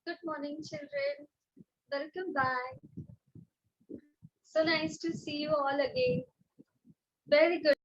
Good morning, children. Welcome back. So nice to see you all again. Very good.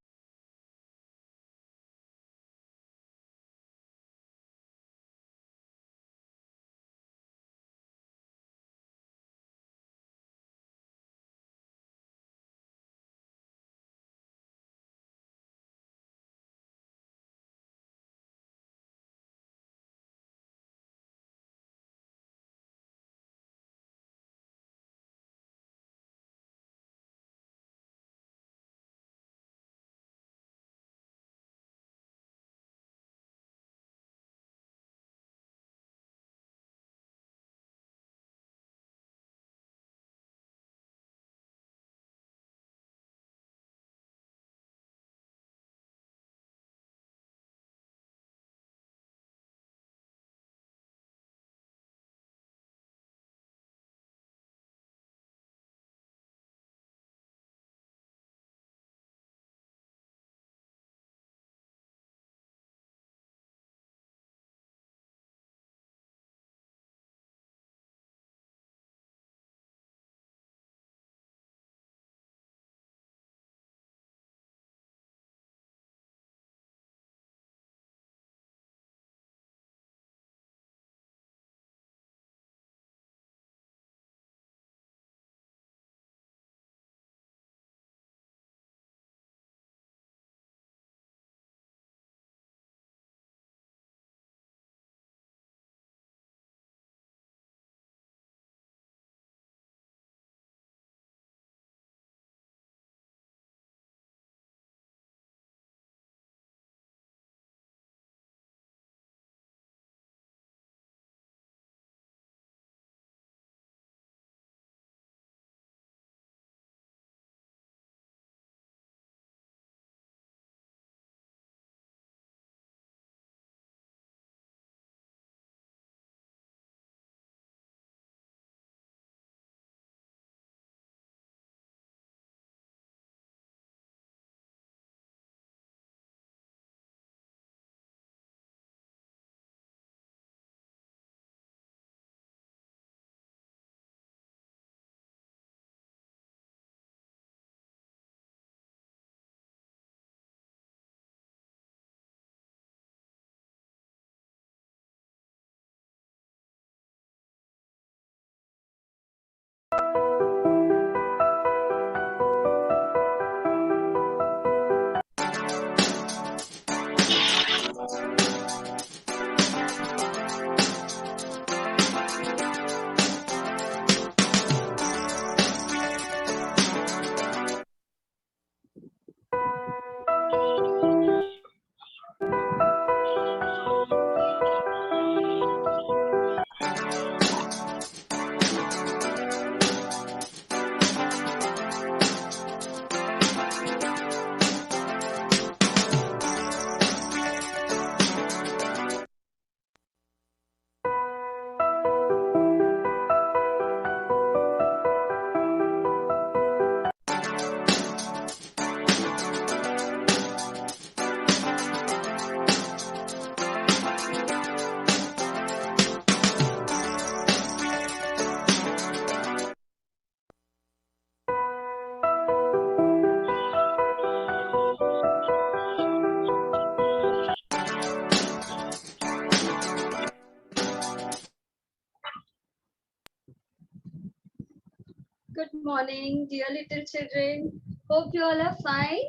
Good morning, dear little children. Hope you all are fine.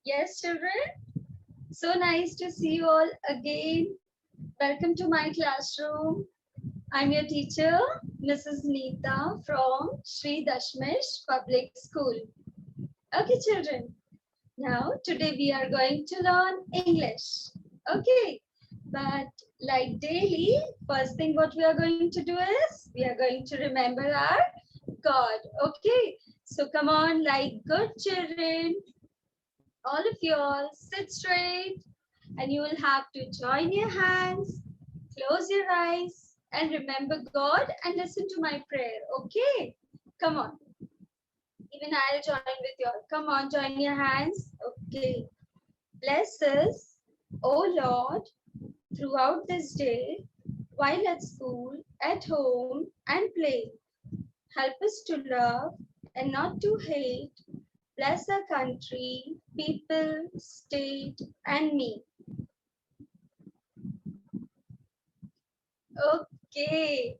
Yes, children. So nice to see you all again. Welcome to my classroom. I'm your teacher, Mrs. Neeta from Shri Public School. Okay, children. Now, today we are going to learn English. Okay, but like daily, first thing what we are going to do is we are going to remember our God. Okay, so come on, like good children, all of you all sit straight and you will have to join your hands, close your eyes, and remember God and listen to my prayer. Okay, come on. Even I'll join with you all. Come on, join your hands. Okay. Bless us, O Lord, throughout this day. while at school, at home, and play. Help us to love and not to hate. Bless our country, people, state, and me. Okay,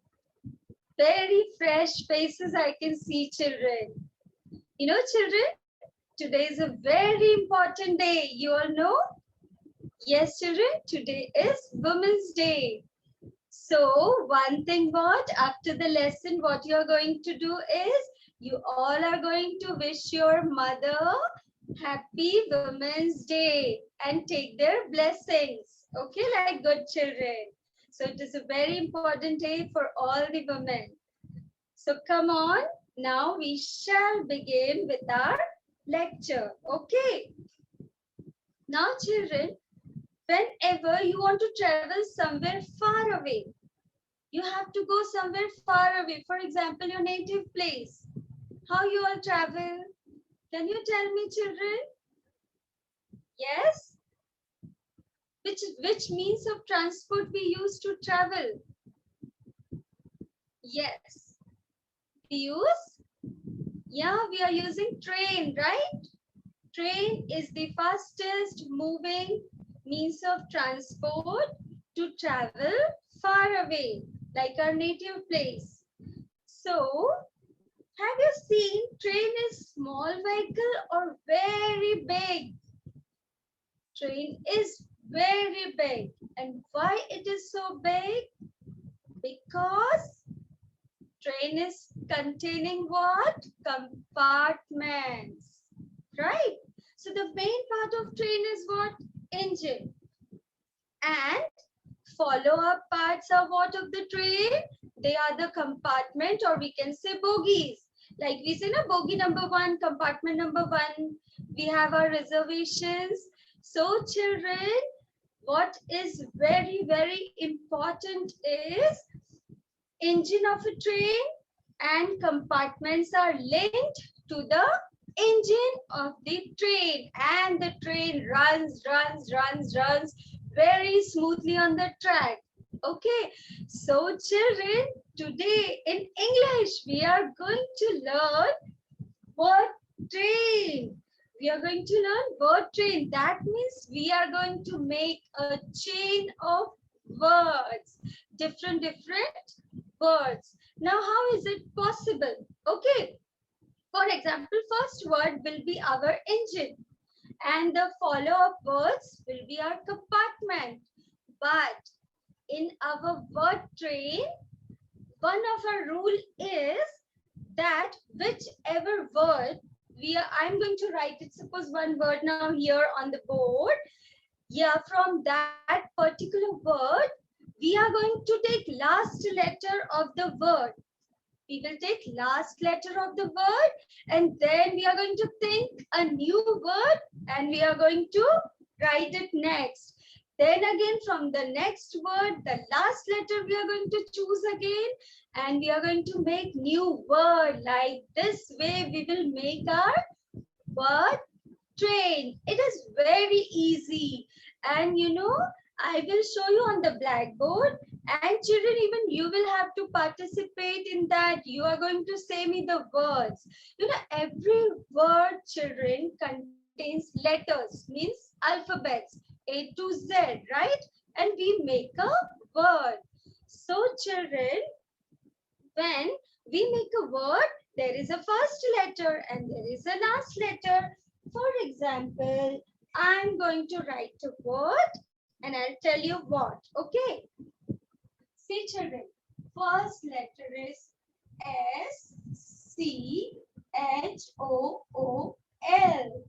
very fresh faces I can see, children. You know, children, today is a very important day. You all know? Yes, children, today is Women's Day. So, one thing what after the lesson, what you are going to do is you all are going to wish your mother happy Women's Day and take their blessings. Okay, like good children. So, it is a very important day for all the women. So, come on. Now, we shall begin with our lecture. Okay. Now, children, whenever you want to travel somewhere far away, you have to go somewhere far away. For example, your native place. How you all travel? Can you tell me, children? Yes? Which means of transport we use to travel? Yes. We use? Yeah, we are using train, right? Train is the fastest moving means of transport to travel far away, like our native place. So, have you seen train is small vehicle or very big? Train is very big. And why it is so big? Because train is containing what? Compartments. Right? So the main part of train is what? Engine. And follow-up parts are what of the train? They are the compartment, or we can say bogies. Like we say, na, bogie number 1, compartment number 1. We have our reservations. So children, what is very, very important is engine of a train and compartments are linked to the engine of the train, and the train runs very smoothly on the track. Okay, so children, today in English we are going to learn word train. We are going to learn word train. That means we are going to make a chain of words, different words. Now, how is it possible? Okay, for example, first word will be our engine and the follow-up words will be our compartment. But in our word train, one of our rule is that whichever word I'm going to write it, suppose one word now here on the board. Yeah, from that particular word, we are going to take last letter of the word. We will take last letter of the word and then we are going to think a new word and we are going to write it next. Then again from the next word, the last letter we are going to choose again and we are going to make new word. Like this way we will make our word train. It is very easy. And you know, I will show you on the blackboard and children, even you will have to participate in that. You are going to say me the words. You know, every word, children, contains letters, means alphabets, A to Z, right? And we make a word. So children, when we make a word, there is a first letter and there is a last letter. For example, I'm going to write a word and I'll tell you what. Okay. See children, first letter is S C H O O L.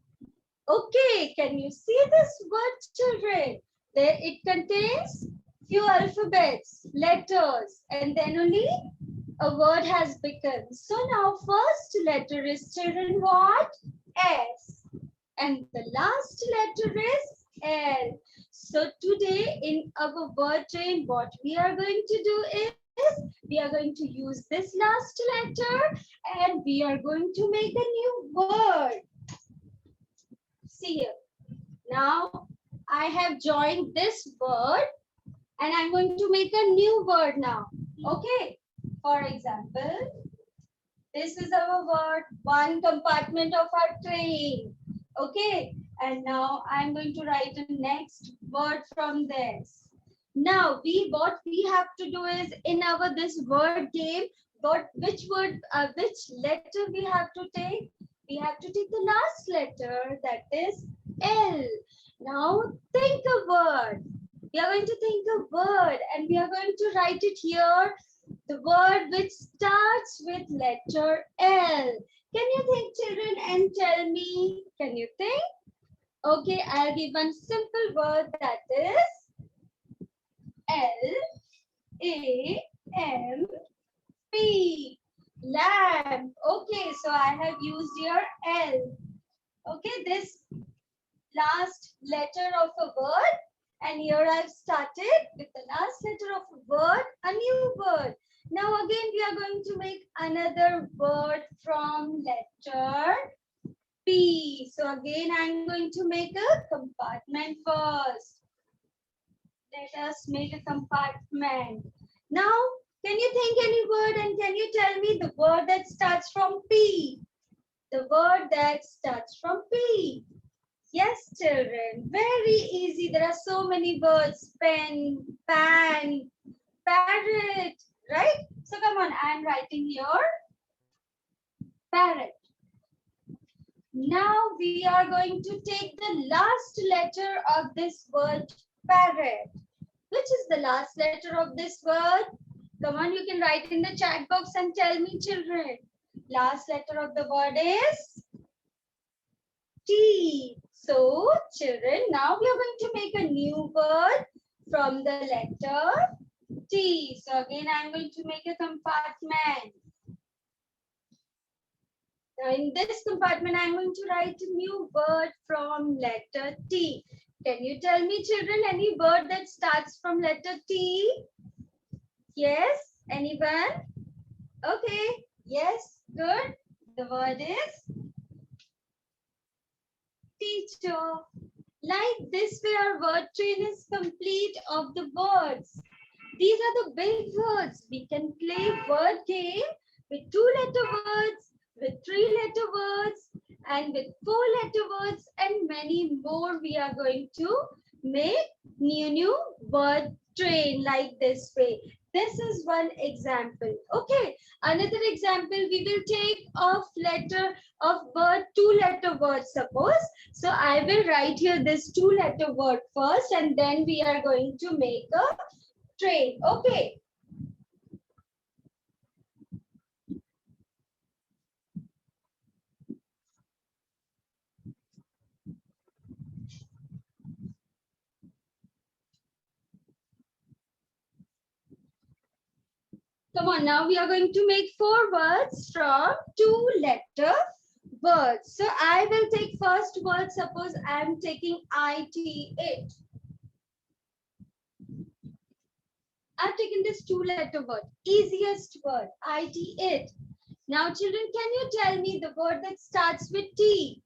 Okay, can you see this word, children? There it contains few alphabets, letters, and then only a word has become. So now first letter is, children, what? S. And the last letter is L. So today in our word train, what we are going to do is, we are going to use this last letter and we are going to make a new word. See here. Now I have joined this word And I'm going to make a new word now. Okay. For example, this is our word, one compartment of our train. Okay. And now I'm going to write the next word from this. Now what we have to do is in our this word game, which letter we have to take? We have to take the last letter, that is L. Now think a word. We are going to think a word and we are going to write it here. The word which starts with letter L. Can you think, children, and tell me? Can you think? Okay, I'll give one simple word, that is Lamp. Lamp. Okay, so I have used here L. Okay, this last letter of a word, and here I've started with the last letter of a word, a new word. Now again we are going to make another word from letter P. So again I'm going to make a compartment first. Let us make a compartment. Now can you think any word and can you tell me the word that starts from P? The word that starts from P. Yes, children, very easy. There are so many words, pen, pan, parrot, right? So come on, I am writing here, parrot. Now we are going to take the last letter of this word, parrot. Which is the last letter of this word? Come on, you can write in the chat box and tell me, children. Last letter of the word is T. So, children, now we are going to make a new word from the letter T. So, again, I'm going to make a compartment. Now, in this compartment, I'm going to write a new word from letter T. Can you tell me, children, any word that starts from letter T? Yes? Anyone? Okay. Yes? Good. The word is teacher. Like this way, our word train is complete of the words. These are the big words. We can play word game with 2-letter words, with 3-letter words, and with 4-letter words, and many more. We are going to make new word train like this way. This is one example. Okay, another example we will take of letter of word 2-letter word, suppose. So I will write here this 2-letter word first and then we are going to make a train. Okay. Come on, now we are going to make 4 words from 2-letter words. So I will take first word. Suppose I am taking it. I've taken this 2-letter word, easiest word, it. Now, children, can you tell me the word that starts with T?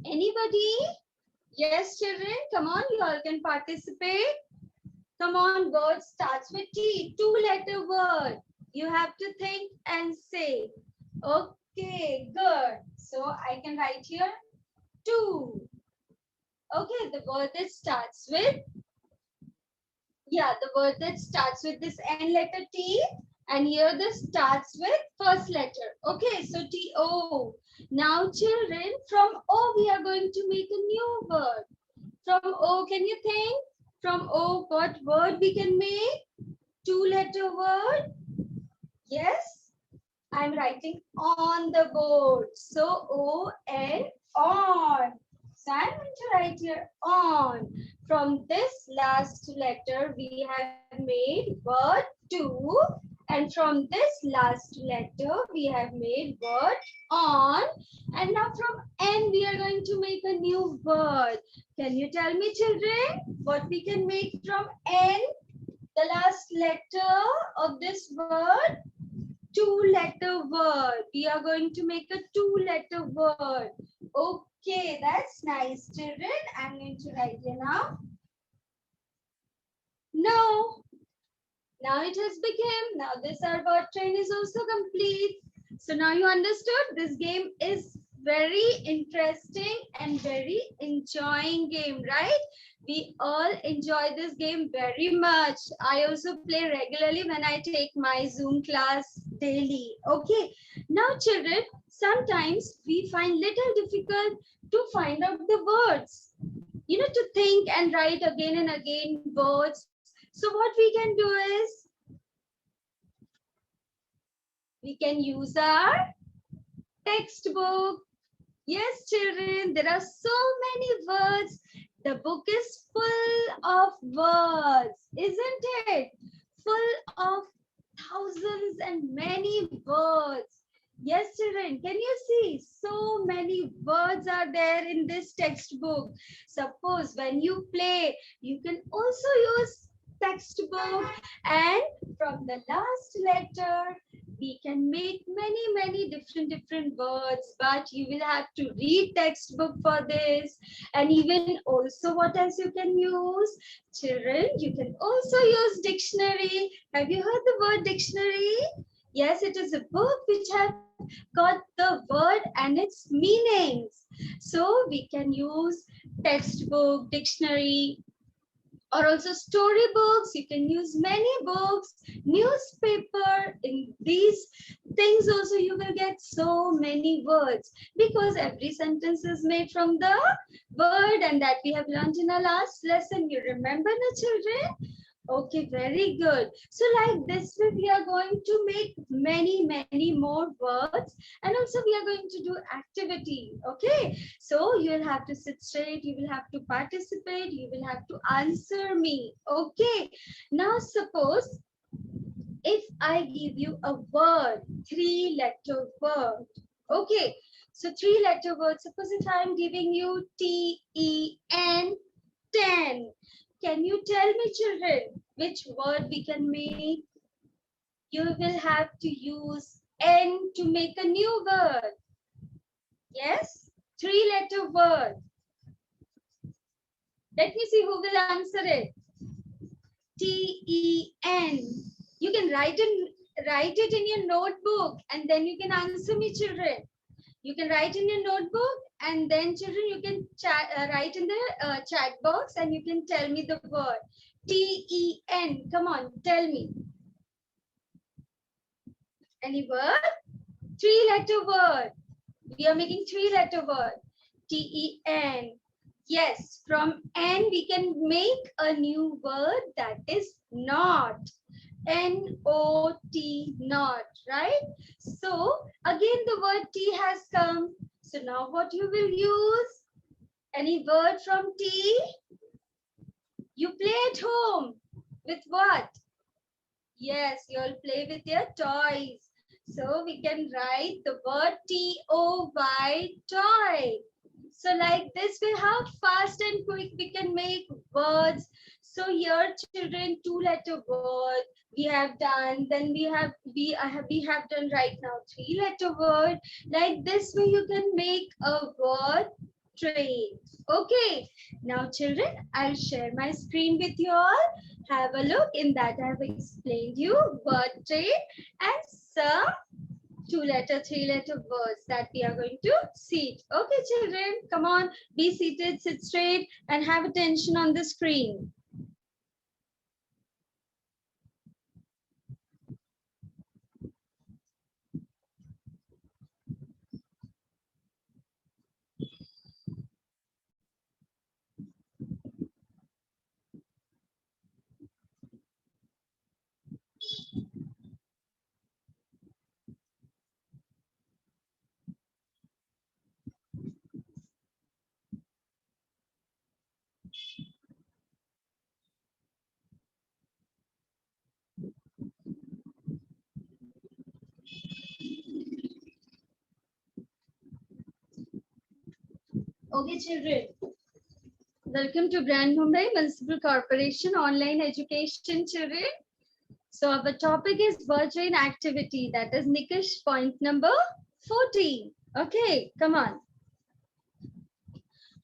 Anybody? Yes, children, come on, you all can participate. Come on, word starts with T, 2-letter word. You have to think and say. Okay, good. So I can write here 2. Okay, the word that starts with, the word that starts with this N letter T, and here this starts with first letter. Okay, so T-O. Now, children, from O we are going to make a new word. From O, can you think? From O, what word we can make? 2-letter word. Yes, I'm writing on the board. So O-N, on. So I'm going to write here on. From this last letter, we have made word 2. And from this last letter, we have made word on. And now from N, we are going to make a new word. Can you tell me, children, what we can make from N? The last letter of this word, 2-letter word. We are going to make a 2-letter word. Okay, that's nice, children. I'm going to write here now. Now, Now it has become, now this our word train is also complete. So now you understood this game is very interesting and very enjoying game, right? We all enjoy this game very much. I also play regularly when I take my Zoom class daily. Okay. Now children, sometimes we find little difficult to find out the words. You know, to think and write again and again words. So what we can do is we can use our textbook. Yes, children, there are so many words. The book is full of words, isn't it? Full of thousands and many words. Yes, children, can you see so many words are there in this textbook? Suppose when you play, you can also use textbook, and from the last letter we can make many different words, but you will have to read textbook for this. And even also what else you can use, children, you can also use dictionary. Have you heard the word dictionary? Yes, it is a book which have got the word and its meanings. So we can use textbook, dictionary, or also storybooks. You can use many books, newspaper. In these things also you will get so many words, because every sentence is made from the word, and that we have learned in our last lesson. You remember, the children? Okay, very good. So like this way, we are going to make many more words, and also we are going to do activity. Okay, so you will have to sit straight, you will have to participate, you will have to answer me. Okay, now suppose if I give you a word, three-letter word. Okay, so three-letter word. Suppose if I am giving you T-E-N, 10. Can you tell me, children, which word we can make? You will have to use N to make a new word. Yes? Three-letter word. Let me see who will answer it. T-E-N. You can write it in your notebook, and then you can answer me, children. You can write in your notebook, and then children you can write in the chat box, and you can tell me the word. T-E-N. Come on, tell me. Any word? Three-letter word. We are making three-letter word. T-E-N. Yes, from N we can make a new word, that is not. N-O-T, not, right? So again the word T has come. So now what you will use? Any word from T? You play at home. With what? Yes, you'll play with your toys. So we can write the word T-O-Y, toy. So like this way, how fast and quick we can make words. So here, children, two-letter word we have done. Then we have done right now three-letter word. Like this way, you can make a word train. Okay. Now, children, I'll share my screen with you all. Have a look. In that, I have explained you word train and some two-letter, three-letter words that we are going to see. Okay, children, come on, be seated, sit straight, and have attention on the screen. Okay, children. Welcome to Grand Mumbai Municipal Corporation Online Education, children. So our topic is word train activity. That is Nikash point number 14. Okay, come on.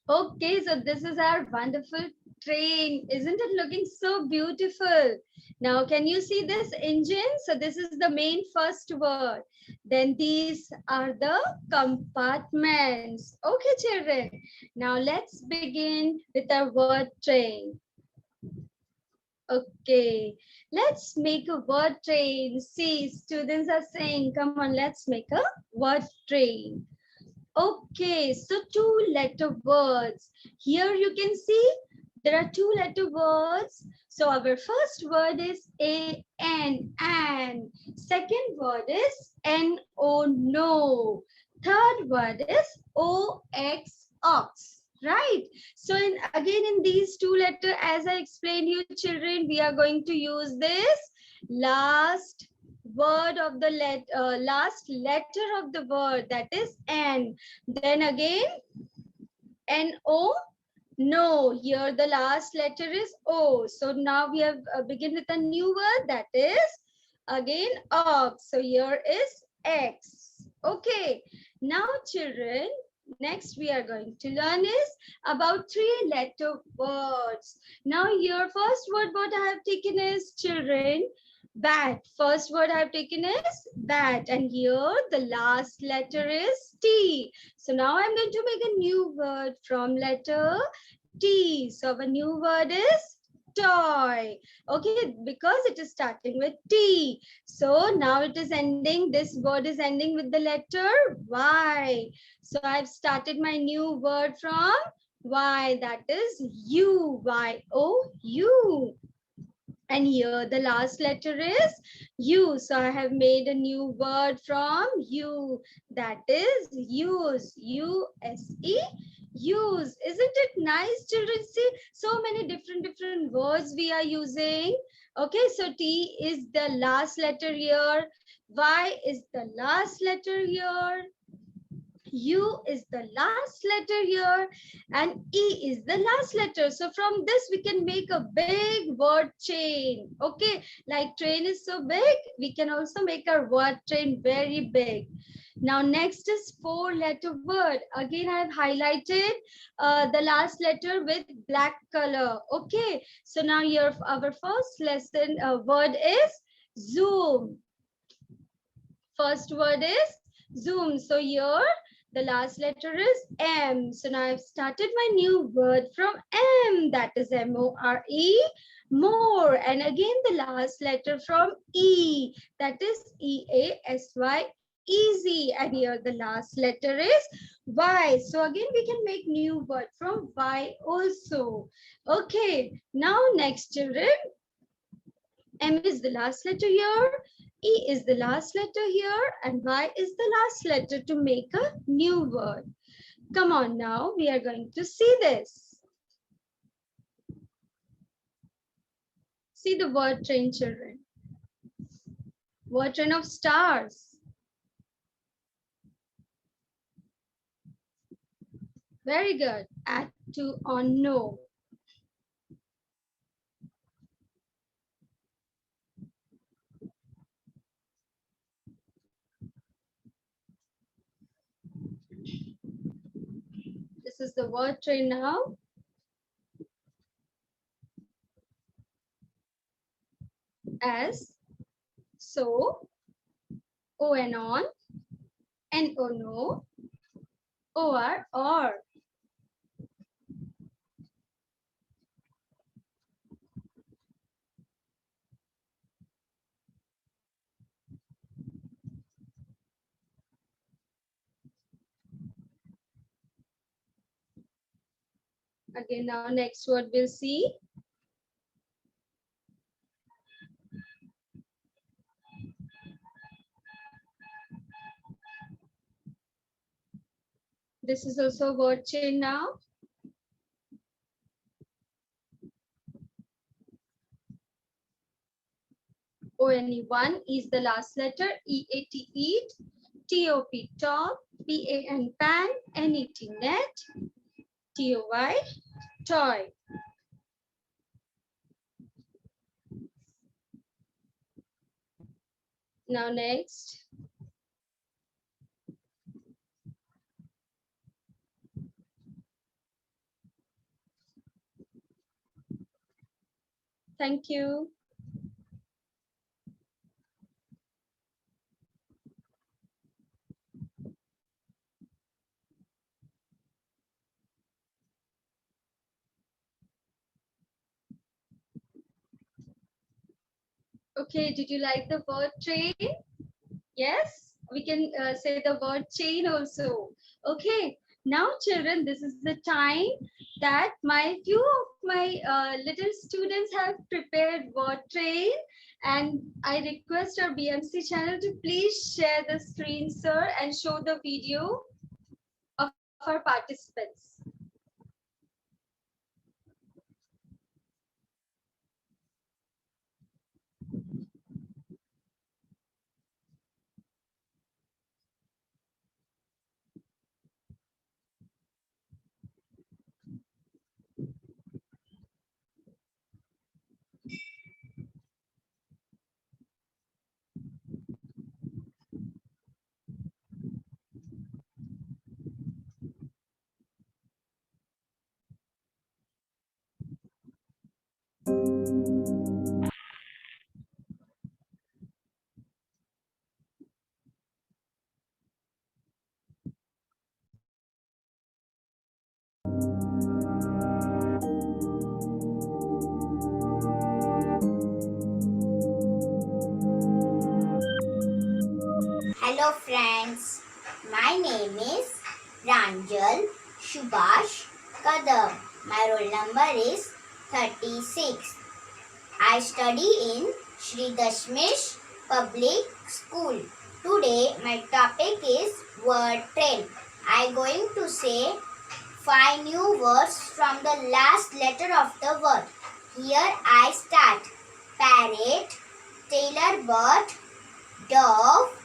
Okay, so this is our wonderful train. Isn't it looking so beautiful? Now, can you see this engine? So this is the main first word. Then these are the compartments. Okay, children. Now let's begin with our word train. Okay, let's make a word train. See, students are saying, come on, let's make a word train. Okay, so two-letter words. Here you can see there are two-letter words. So our first word is A-N, and. Second word is N-O, no. Third word is O-X, ox. Right? So again in these two letters, as I explained you children, we are going to use this last word of the last letter of the word, that is N. Then again N-O, no. Here the last letter is O. So now we have begin with a new word, that is again ox. So here is X. Okay. Now children, next we are going to learn is about three-letter words. Now your first word what I have taken is children, bat. First word I have taken is bat, and here the last letter is T. So now I'm going to make a new word from letter T. So our new word is toy. Okay, because it is starting with T. So now it is ending, this word is ending with the letter Y. So I've started my new word from Y, that is U, Y-O-U. And here the last letter is U. So I have made a new word from U, that is use, U-S-E, use. Isn't it nice, children? See, so many different words we are using. Okay, so T is the last letter here, Y is the last letter here, U is the last letter here, and E is the last letter. So from this we can make a big word chain. Okay, like train is so big, we can also make our word chain very big. Now next is four-letter word. Again I have highlighted the last letter with black color. Okay, so now here our first lesson word is zoom. First word is zoom. So here the last letter is M. So now I've started my new word from M, that is M-O-R-E, more. And again the last letter from E, that is E-A-S-Y, easy. And here the last letter is Y. So again we can make new word from Y also. Okay, now next children, M is the last letter here, E is the last letter here, and Y is the last letter to make a new word. Come on now, we are going to see this. See the word train, children. Word train of stars. Very good. Add to or no. This is the word train now. As, so, O and on, N O no, O-R or. Again, now next word we'll see. This is also a word chain now. O-N-E-1 is the last letter, E-A-T, eat, T-O-P, top, P-A-N, pan, N-E-T, net, T-O-Y, toy. Now next. Thank you. Okay, did you like the word train? Yes, we can say the word chain also. Okay, now children, this is the time that my few of my little students have prepared word train, and I request our BMC channel to please share the screen, sir, and show the video of our participants. Hello friends, my name is Ranjal Subhash Kadam. My roll number is 36. I study in Shri Dashmish Public School. Today my topic is word train. I am going to say 5 new words from the last letter of the word. Here I start. Parrot, tailor bird, dove,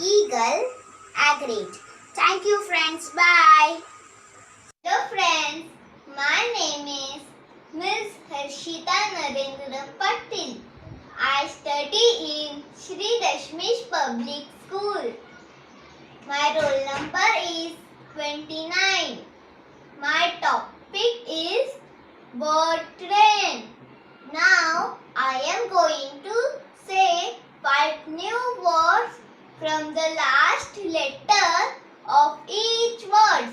eagle, agate. Thank you friends. Bye. Hello friends. My name is Ms. Harshita Narendra Patil. I study in Shri Dashmish Public School. My roll number is 29. My topic is word train. Now I am going to say 5 new words from the last letter of each word.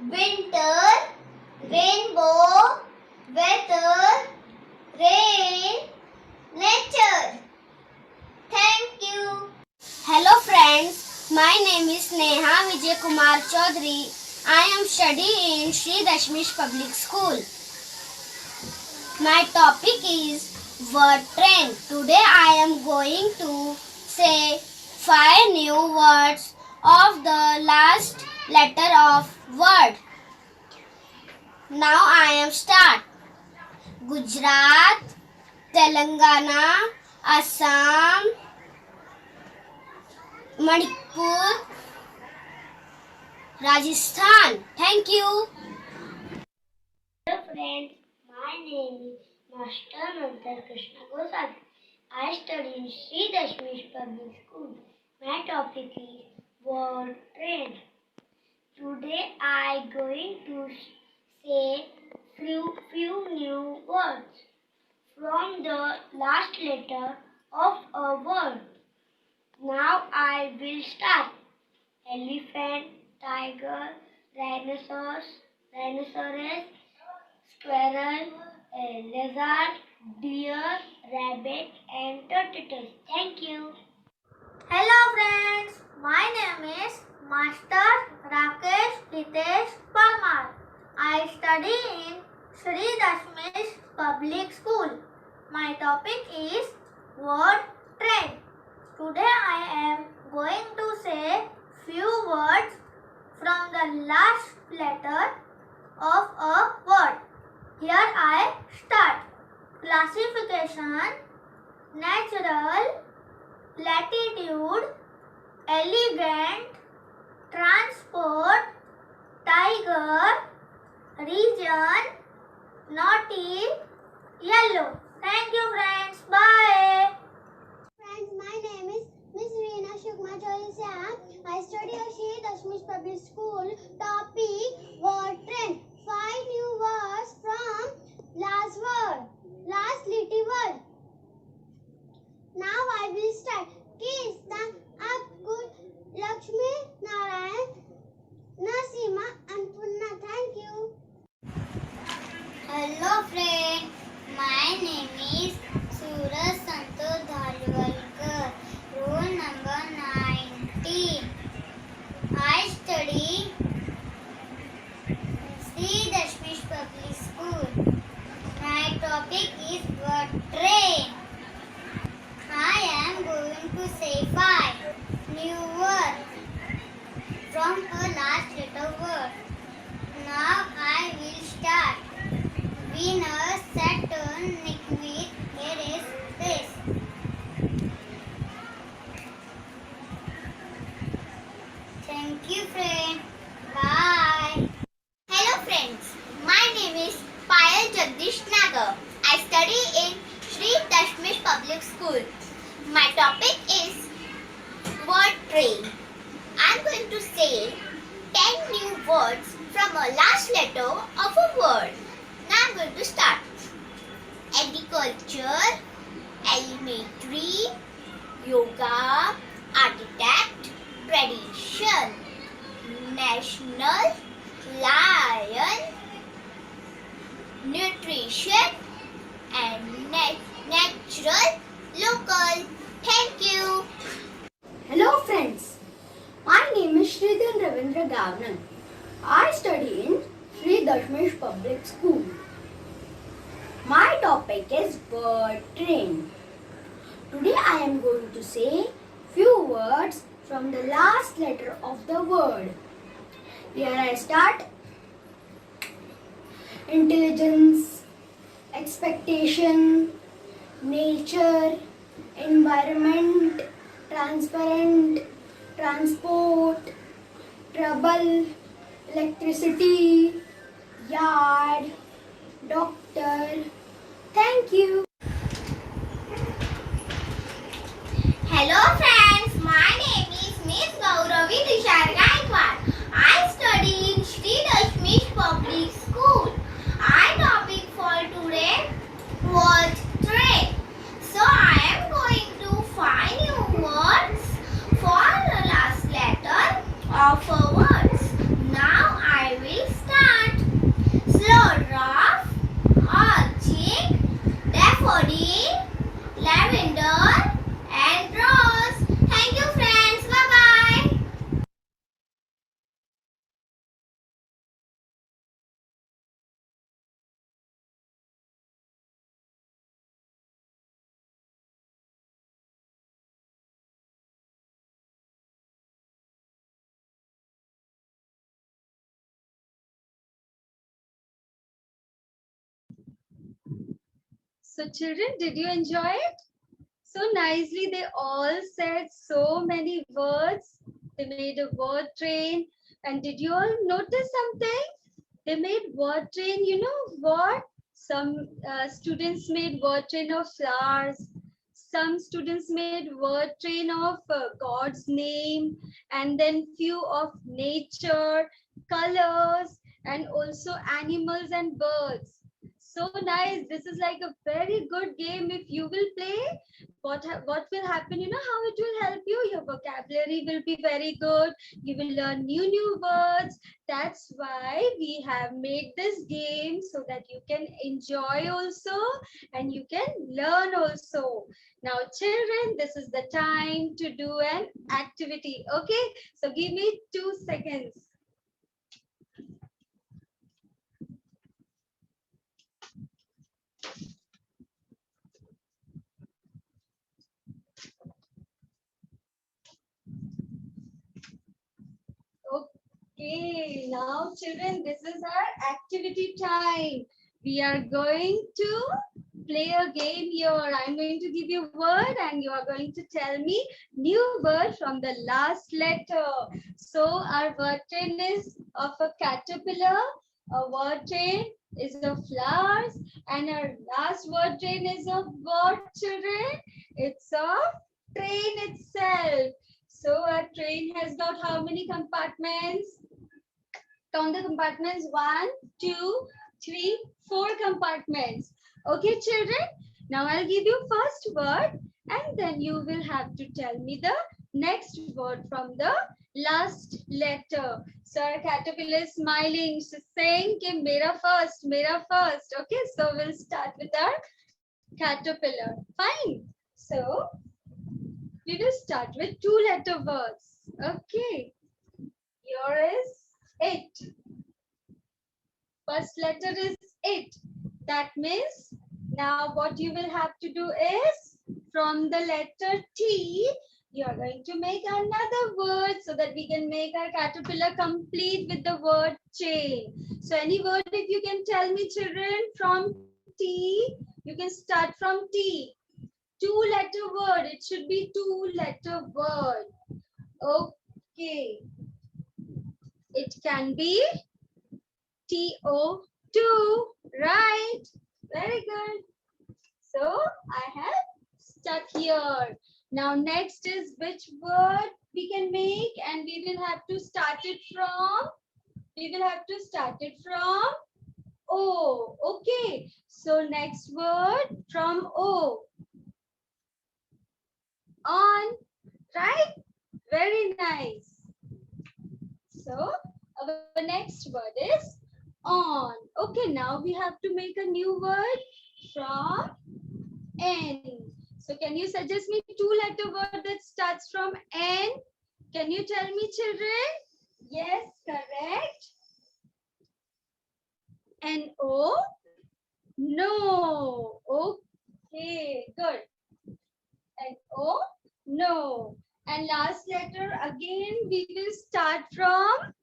Winter, rainbow, weather, rain, nature. Thank you. Hello friends, my name is Neha Vijay Kumar Chaudhary. I am studying in Shri Dashmish Public School. My topic is word train. Today I am going to say 5 new words of the last letter of word. Now I am start. Gujarat, Telangana, Assam, Manipur, Rajasthan. Thank you. Hello friends, my name is Master Mantar Krishna Gosal. I study in Sri Dashmish Public School. My topic is word train. Today I am going to say few new words from the last letter of a word. Now I will start. Elephant, tiger, rhinoceros, squirrel, lizard, deer, rabbit and tortoise. Thank you. Hello friends, my name is Master Rakesh Hitesh Parmar. I study in Shri Dashmish Public School. My topic is word train. Today I am going to say few words from the last letter of a word. Here I start. Classification, natural, latitude, elegant, transport, tiger, region, naughty, yellow. Thank you friends. Bye. Friends, my name is Miss Ashok. I study at Shri Dashmish Public School. Topic word trend. 5 new words from last new word from a last letter word. Now I will start. Venus, Saturn, Liquid, Aries, Space. Thank you, friend. Bye. Hello, friends. My name is Payal Jagdish Nagar. I study in Shri Dashmish Public School. My topic is word train. I'm going to say 10 new words from a last letter of a word. Now I'm going to start. Agriculture, elementary, yoga, architect, tradition, national, lion, nutrition, and natural, local. Thank you. Hello friends, my name is Sridhan Ravindra Gavnan. I study in Sri Dashmish Public School. My topic is word train. Today I am going to say few words from the last letter of the word. Here I start. Intelligence, expectation, nature, environment, transparent, transport, trouble, electricity, yard, doctor. Thank you. Hello friends, my name is Miss Gauravi Dishar Gaikwad. I study in Sri Dashmish Public School. Our topic for today was train. So I am going to find new words for the last letter of a words. Now I will start. Snowdrop, orchid, daffodil, lavender, and rose. Thank you friends. Bye-bye. So children, did you enjoy it? So nicely, they all said so many words. They made a word train. And did you all notice something? They made word train, you know what? Some students made word train of flowers. Some students made word train of God's name, and then few of nature, colors, and also animals and birds. So nice. This is like a very good game. If you will play, what will happen, you know how it will help you, your vocabulary will be very good, you will learn new words. That's why we have made this game, so that you can enjoy also and you can learn also. Now children, this is the time to do an activity. Okay, so give me 2 seconds. Okay, now children, this is our activity time. We are going to play a game here. I'm going to give you a word and you are going to tell me new word from the last letter. So our word train is of a caterpillar, a word train is of flowers, and our last word train is of what, children? It's of train itself. So our train has got how many compartments? Count the compartments. 1, 2, 3, 4 compartments. Okay, children. Now I'll give you first word and then you will have to tell me the next word from the last letter. So our caterpillar is smiling. She's saying कि मेरा first, मेरा first. Okay, so we'll start with our caterpillar. Fine. So we will start with 2-letter words. Okay. Here is it. First letter is it. That means now what you will have to do is from the letter T, You are going to make another word so that we can make our caterpillar complete with the word chain. So any word if you can tell me children from T, you can start from T. 2-letter word. It should be 2-letter word. Okay. It can be TO2. Right. Very good. So I have stuck here. Now next is which word we can make, and we will have to start it from. We will have to start it from O. Okay. So next word from O. On. Right? Very nice. So our next word is on. Okay, now we have to make a new word from N. So can you suggest me 2-letter word that starts from N? Can you tell me children? Yes, correct. N-O? No. Okay, good. N-O? No. And last letter again we will start from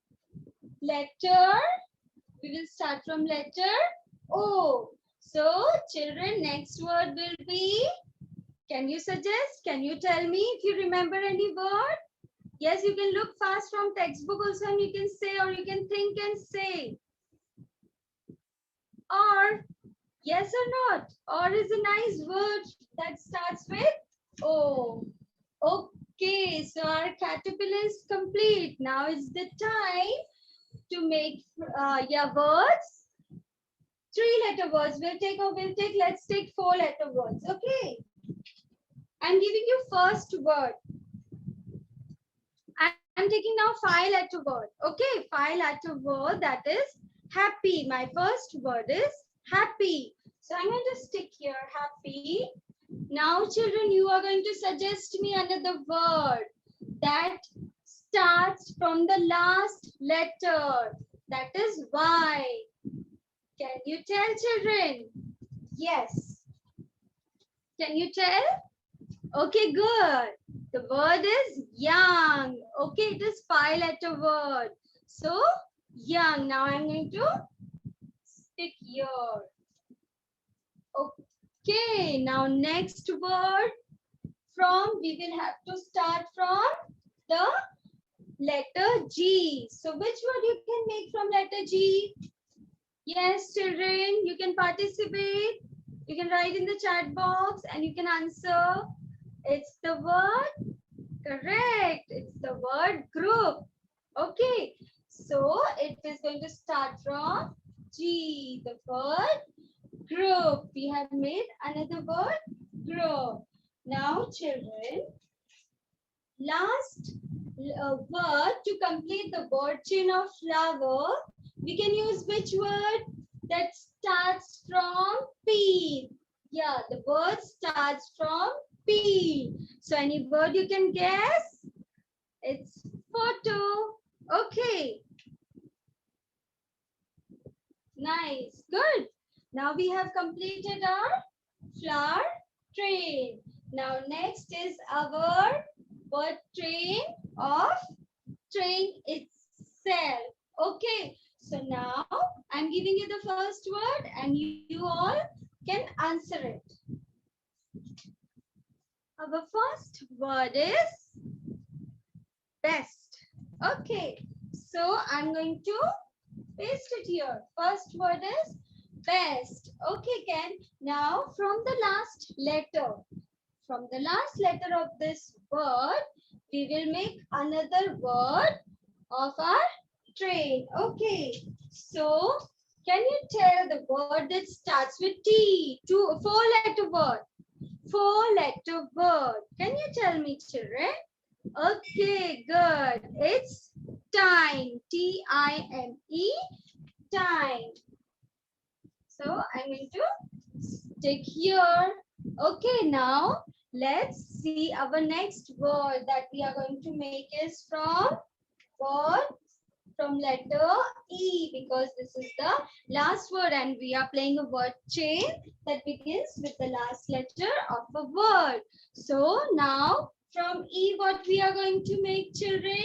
letter. We will start from letter O. So children, next word will be, can you suggest? Can you tell me if you remember any word? Yes, you can look fast from textbook also and you can say, or you can think and say. Or, yes or not? Or is a nice word that starts with O. Okay, so our caterpillar is complete. Now is the time to make words. 3-letter words. Let's take 4-letter words. Okay. I'm giving you first word. I'm taking now 5-letter word. Okay, 5-letter word, that is happy. My first word is happy. So I'm going to stick here happy. Now children, you are going to suggest me another word that starts from the last letter. That is Y. Can you tell children? Yes. Can you tell? Okay, good. The word is young. Okay, it is 5-letter word. So, young. Now I'm going to stick here. Okay, now next word from, we will have to start from the letter G. So, which word you can make from letter G? Yes, children, you can participate. You can write in the chat box and you can answer. It's the word, correct. It's the word group. Okay, so it is going to start from G, the word group. We have made another word group. Now, children, last word to complete the word chain of flower, we can use which word that starts from P? Yeah, the word starts from P. So any word you can guess? It's photo. Okay. Nice. Good. Now we have completed our flower train. Now next is our word train of train itself. Okay. So now I'm giving you the first word and you all can answer it. Our first word is best. Okay. So I'm going to paste it here. First word is best. Okay, Ken. Now from the last letter. From the last letter of this word, we will make another word of our train. Okay. So, can you tell the word that starts with T? 4-letter word. 4-letter word. Can you tell me, children? Okay, good. It's time. T-I-M-E. Time. So, I'm going to stick here. Okay, now let's see our next word that we are going to make is from letter E, because this is the last word and we are playing a word chain that begins with the last letter of a word. So now From E, what we are going to make, children?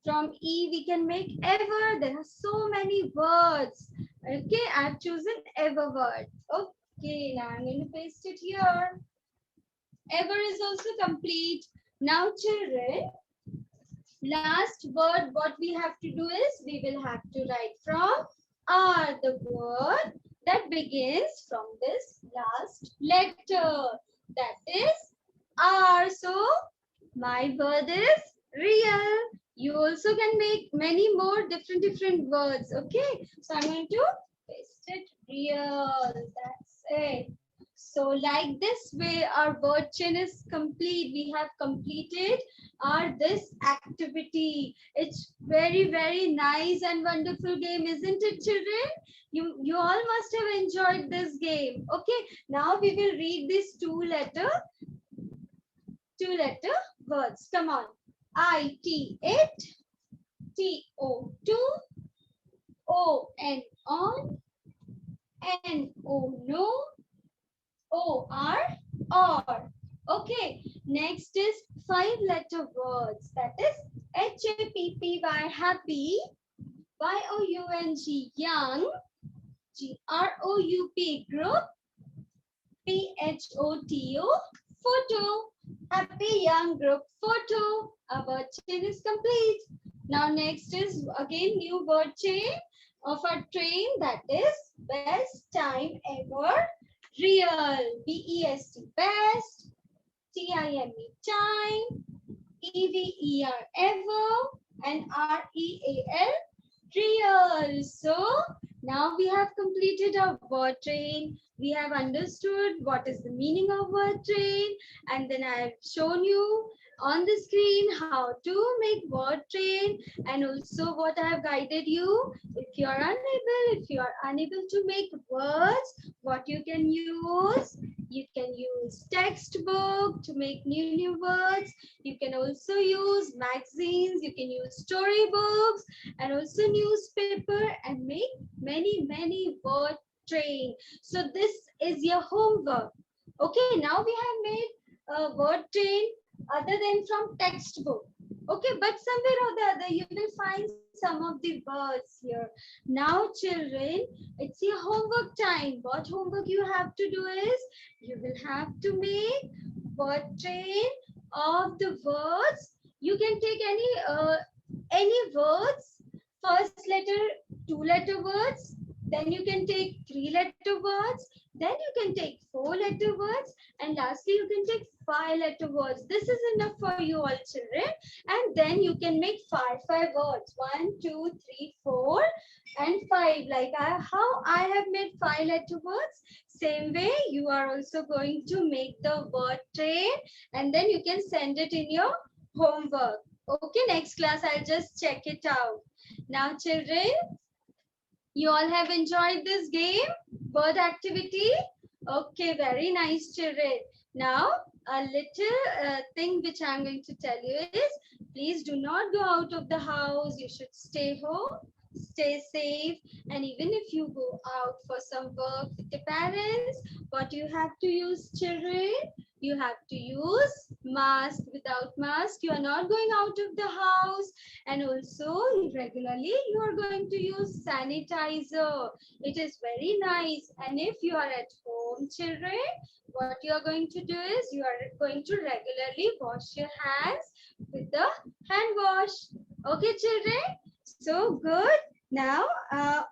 From E, we can make ever. There are so many words. Okay, I've chosen ever word. Okay, now I'm going to paste it here. Ever is also complete. Now, children, last word what we have to do is we will have to write from R, the word that begins from this last letter. That is R. So my word is real. You also can make many more different words. Okay. So I'm going to paste it real. That's it. So like this way our word chain is complete. We have completed our this activity. It's very nice and wonderful game, isn't it, children? You all must have enjoyed this game. Okay. Now we will read these two letter words. Come on. IT, it, TO, two, ON, on, NO, no, OR, or. Okay, next is 5-letter words. That is HAPPY, happy, YOUNG, young, GROUP, group, PHOTO, photo. Happy young group photo. Our word chain is complete. Now next is again new word chain of a train, that is best time ever. Real. BEST, best. TIME, time. EVER, ever. And REAL, real. So now we have completed our word train. We have understood what is the meaning of word train, and then I have shown you on the screen how to make word train, and also what I have guided you. If you are unable to make words, what you can use? You can use textbook to make new words. You can also use magazines. You can use storybooks and also newspaper and make many word train. So this is your homework. Okay, now we have made a word train other than from textbook. Okay, but somewhere or the other you will find some of the words here. Now children, it's your homework time. What homework you have to do is you will have to make word train of the words. You can take any words, first letter, 2-letter words, then you can take 3-letter words, then you can take 4-letter words, and lastly you can take 5-letter words. This is enough for you all children. And then you can make five words, 1, 2, 3, 4 and 5, like how I have made 5-letter words. Same way you are also going to make the word train, and then you can send it in your homework. Okay, next class I'll just check it out. Now children, you all have enjoyed this game, word activity? Okay, very nice children. Now, a little thing which I'm going to tell you is, please do not go out of the house. You should stay home, stay safe. And even if you go out for some work with the parents, what you have to use children? You have to use mask. Without mask, you are not going out of the house. And also regularly you are going to use sanitizer. It is very nice. And if you are at home children, what you are going to do is you are going to regularly wash your hands with the hand wash. Okay children, so good. Now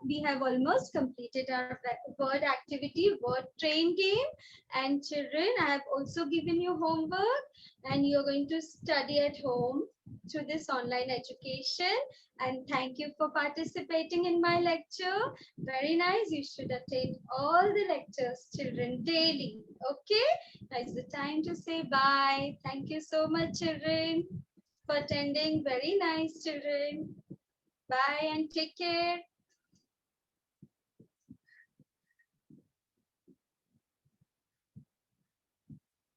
we have almost completed our word activity, word train game. And children, I have also given you homework, and you are going to study at home through this online education. And thank you for participating in my lecture. Very nice. You should attend all the lectures children daily. Okay, now it's the time to say bye. Thank you so much children for attending. Very nice children. Bye and take care.